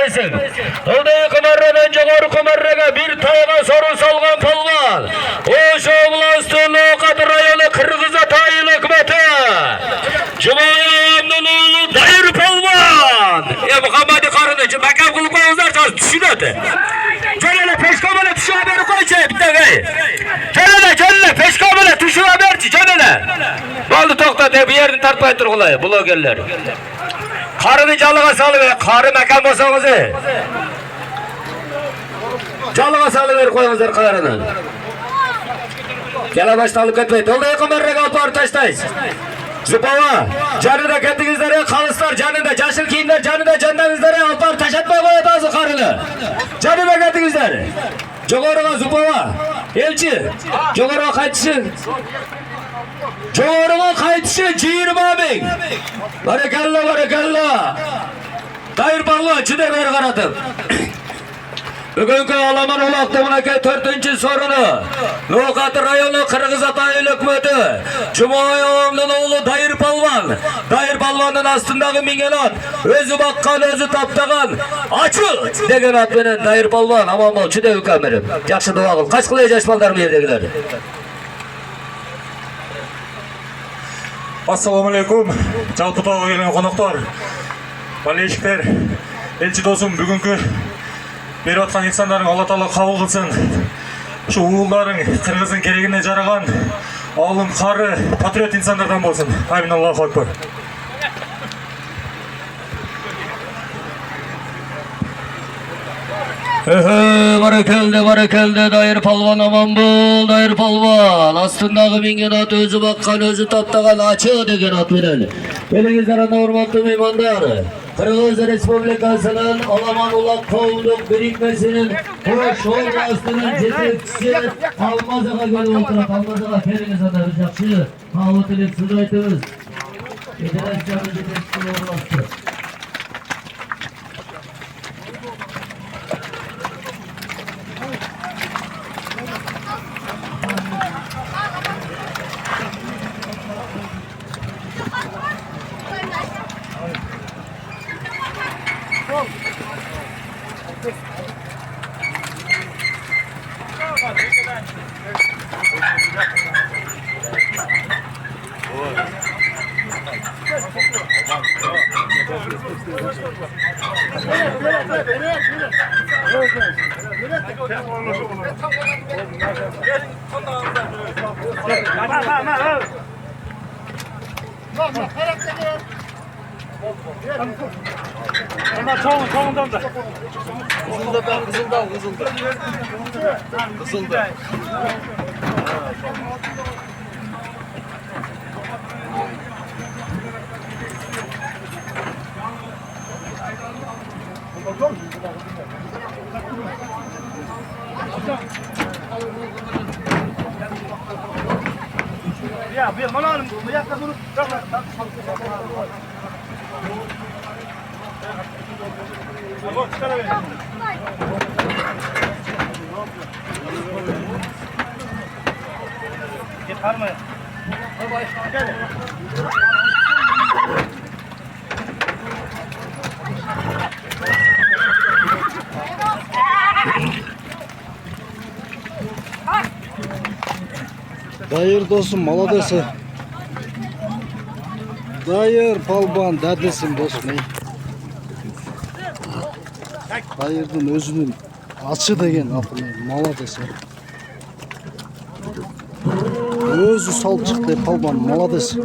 taştayısın. Hıldığı kumarradan joğru kumarraga bir tayga soru salgan polvon. Oşo Oblastının Nokat rayonu Kırgız Atayın hükümeti. Jumayamdın oğlu Dayır polvon. Muhammadi karını makam kılıp koyuzlar çarşı düşünüyordu. Canına peşkamına tuşu haberi koyça bir de canına peşkamına tuşu haberci canına. Oldu tokta bir yerini tartmayın turgulayı blogerler. Karını calığa salıver, karı mekan basanızı. Calığa salıver koyunuzlar karını. Gele baştalık etmeyin. Dolda kameraya alpar taştayız. Zıpava, canında kendinizlere kalıslar, canında caşıl giyinler, canında canlarınızlere alpar taş etmeyin koyatazı karını. Canında kendinizlere. Joğruğa zıpava, elçi, joğruğa kayıtışı. Joğruğa kayıtışı Cihir Mabing. Barakalla. Dayır ballı, çüde ver karadım. Bugünkü Alaman Olak'ta 4. sorunu Nokat rayonu Kırgız Atayın hükümeti Jumayamdın oğlu Dayır Palvan. Dayır Palvan'ın astındaki mingenat özü bakkan özü taptagan açı degen at benen Dayır Palvan aman bol çüde hükümerim. Yakşı dua kıl. Kaç kılıyor yaşmallar mı yerdekiler? Assalamu alaikum. Жалпы тауға келген қонақтар, болельщиктер, елші досым, бүгінгі беріп атқан insanların Алла Тағала қабыл қылсын. Şu уылдарың қырғыздың керегіне жараған, ауылың қары, патриот insanlardan болсын. Амин, Аллаху акбар. Barakelde Dayır Palvan aman bul Dayır Palvan astındaki mingenat özü bakkan özü taptagan açı degen at veren. Elinizlere hurmatlı meymanlar Kırgız Respublikası'nın Alaman Ulak Kovduk birikmesinin hoş olmasının cesetçisi Almazığa gelip oturup Almazığa keliniz adarız yakşı Havut ile sudaytımız Federasyonu cesetçisi olmazdı. Çoğundan da. Kızıldı. Ya bir malanım bu yakta bunu. Abo çıkarayım. Git harmaya. Gel. Dayır dostum maladesi. Dayır Palvan derdesin dostum. Dayırдың özünün açı degen atını maladesi. Özü salçık de Palvan maladesi.